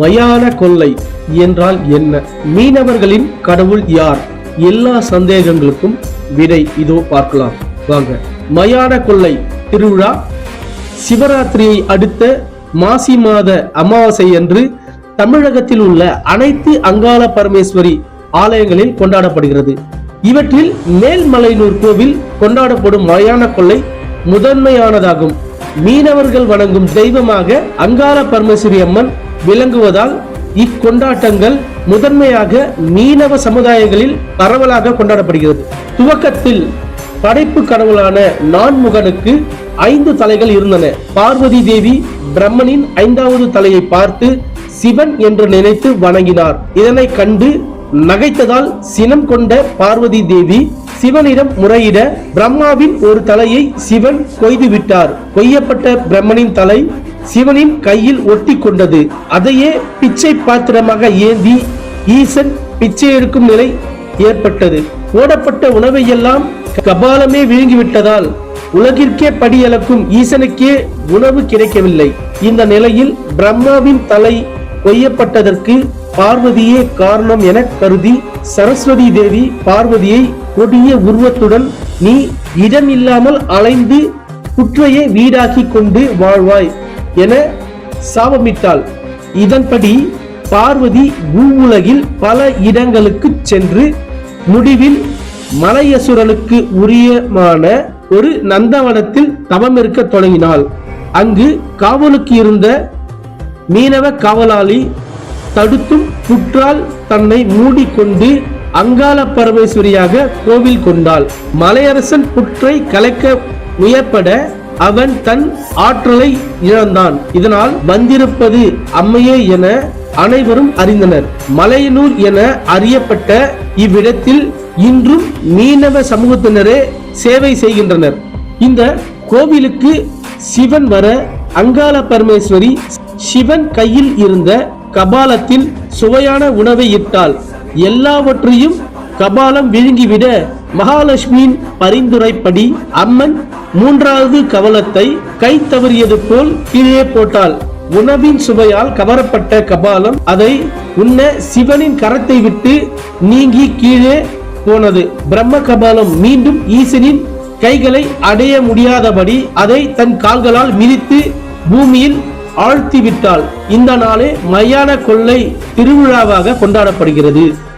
மயான கொள்ளை என்றால் என்ன? மீனவர்களின் கடவுள் யார்? எல்லா சந்தேகங்களுக்கும் விடை இதோ பார்க்கலாம் வாங்க. மயான கொள்ளை திருவிழா சிவராத்திரியை அடுத்த மாசி மாத அமாவாசை அன்று தமிழகத்தில் உள்ள அனைத்து அங்காள பரமேஸ்வரி ஆலயங்களில் கொண்டாடப்படுகிறது. இவற்றில் மேல்மலையனூர் கோவில் கொண்டாடப்படும் மயான கொள்ளை முதன்மையானதாகும். மீனவர்கள் வணங்கும் தெய்வமாக அங்காள பரமேஸ்வரி அம்மன் விளங்குவதால் இக்கொண்டாட்டங்கள் முதன்மையாக மீனவ சமுதாயங்களில் பரவலாக கொண்டாடப்படுகிறது. துவக்கத்தில் படைப்பு கடவுளான நான்முகனுக்கு 5 தலைகள் இருந்தன. பார்வதி தேவி பிரம்மனின் 5வது தலையை பார்த்து சிவன் என்று நினைத்து வணங்கினார். இதனை கண்டு நகைத்ததால் சினம் கொண்ட பார்வதி தேவி சிவனிடம் முறையிட பிரம்மாவின் ஒரு தலையை சிவன் கொய்து விட்டார். கொய்யப்பட்ட பிரம்மனின் தலை சிவனின் கையில் ஒட்டி கொண்டது. அதையே பிச்சை பாத்திரமாக ஏந்தி ஈசன் பிச்சை எடுக்கும் நிலை ஏற்பட்டது. போடப்பட்ட உணவை எல்லாம் கபாலமே விழுங்கிவிட்டதால் உலகிற்கே படியளக்கும் ஈசனுக்கே உணவு கிடைக்கவில்லை. இந்த நிலையில் பிரம்மாவின் தலை கொய்யப்பட்டதற்கு பார்வதியே காரணம் என கருதி சரஸ்வதி தேவி பார்வதியை கொடிய உருவத்துடன் நீ இடமில்லாமல் அலைந்து குற்றையை வீடாக்கி கொண்டு வாழ்வாய் என சாபமிட்டாள். இதன்படி பார்வதி பூவுலகில் பல இடங்களுக்கு சென்று முடிவில் மலையசுரனுக்கு உரியமான ஒரு நந்தவனத்தில் தவம் இருக்க தொடங்கினாள். அங்கு காவலுக்கு இருந்த மீனவ காவலாளி தடுத்தும் புற்றால் தன்னை மூடிக்கொண்டு அங்காள பரமேஸ்வரியாக கோவில் கொண்டாள். மலையரசன் புற்றை கலைக்க முயற்பட அவன் தன் ஆற்றலை இழந்தான். இதனால் வந்திருப்பது அம்மையே என அனைவரும் அறிந்தனர். மலையனூர் என அறியப்பட்ட இவ்விடத்தில் இன்றும் மீனவ சமூகத்தினரே சேவை செய்கின்றனர். இந்த கோவிலுக்கு சிவன் வர அங்காள பரமேஸ்வரி சிவன் கையில் இருந்த கபாலத்தில் சுவையான உணவை இட்டாள். எல்லாவற்றையும் கபாலம் விழுங்கிவிட மகாலட்சுமியின் பரிந்துரைப்படி அம்மன் 3வது கவலத்தை கை தவறியது போல் கீழே போட்டாள். உணவின் சுவையால் கவரப்பட்ட கபாலம் அதை உண்ண சிவனின் கரத்தை விட்டு நீங்கி கீழே போனது. பிரம்ம கபாலம் மீண்டும் ஈசனின் கைகளை அடைய முடியாதபடி அதை தன் கால்களால் மிதித்து பூமியில் ஆழ்த்தி விட்டாள். இந்த நாளே மயான கொள்ளை திருவிழாவாக கொண்டாடப்படுகிறது.